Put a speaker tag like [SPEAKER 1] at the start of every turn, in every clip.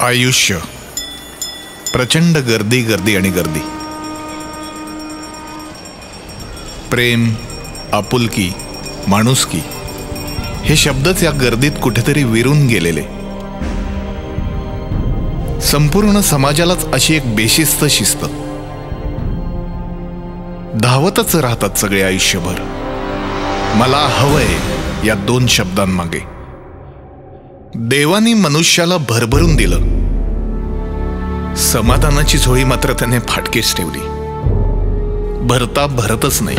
[SPEAKER 1] आयुष्य प्रचंड गर्दी गर्दी आणि गर्दी. प्रेम, आपुलकी, माणुसकी हे शब्दच या गर्दीत कुठेतरी विरून गेलेले. संपूर्ण समाजालाच अशी एक बेशिस्त शिस्त. धावतच राहतात सगळे आयुष्यभर मला हवंय या दोन शब्दांमागे. देवानी मनुष्याला भरभरून दिलं, समाधानाची झोळी मात्र त्याने फाटकीच ठेवली. भरता भरतच नाही.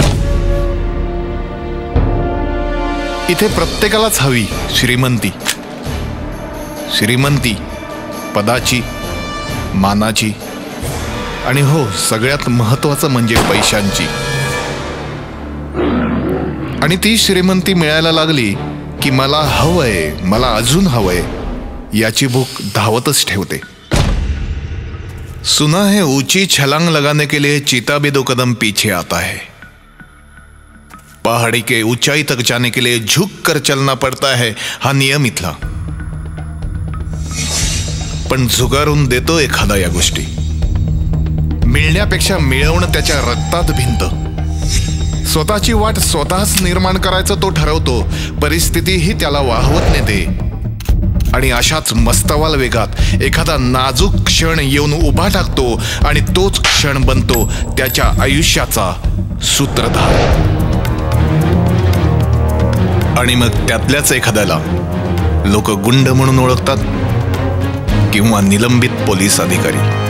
[SPEAKER 1] इथे प्रत्येकालाच हवी श्रीमंती. श्रीमंती पदाची, मानाची आणि हो सगळ्यात महत्वाचं म्हणजे पैशांची. आणि ती श्रीमंती मिळायला लागली की मला हवंय, मला अजून हवंय याची भूक धावतच ठेवते. सुना है ऊंची छलांग लगाने के लिए चीता भी 2 कदम पीछे आता है. पहाड़ी के ऊंचाई तक जाने के लिए झुक कर चलना पड़ता है हा नियम इथला. पण झुगारून देतो एखादा या गोष्टी. मिळण्यापेक्षा मिळवणं त्याच्या रक्तात भिनत. स्वतःची वाट स्वतःच निर्माण करायचं तो ठरवतो. परिस्थितीही त्याला वाहवत नेते. आणि अशाच मस्तवाल वेगात एखादा नाजूक क्षण येऊन उभा टाकतो आणि तोच क्षण बनतो त्याच्या आयुष्याचा सूत्रधार. आणि मग त्यातल्याच एखाद्याला लोक गुंड म्हणून ओळखतात किंवा निलंबित पोलीस अधिकारी.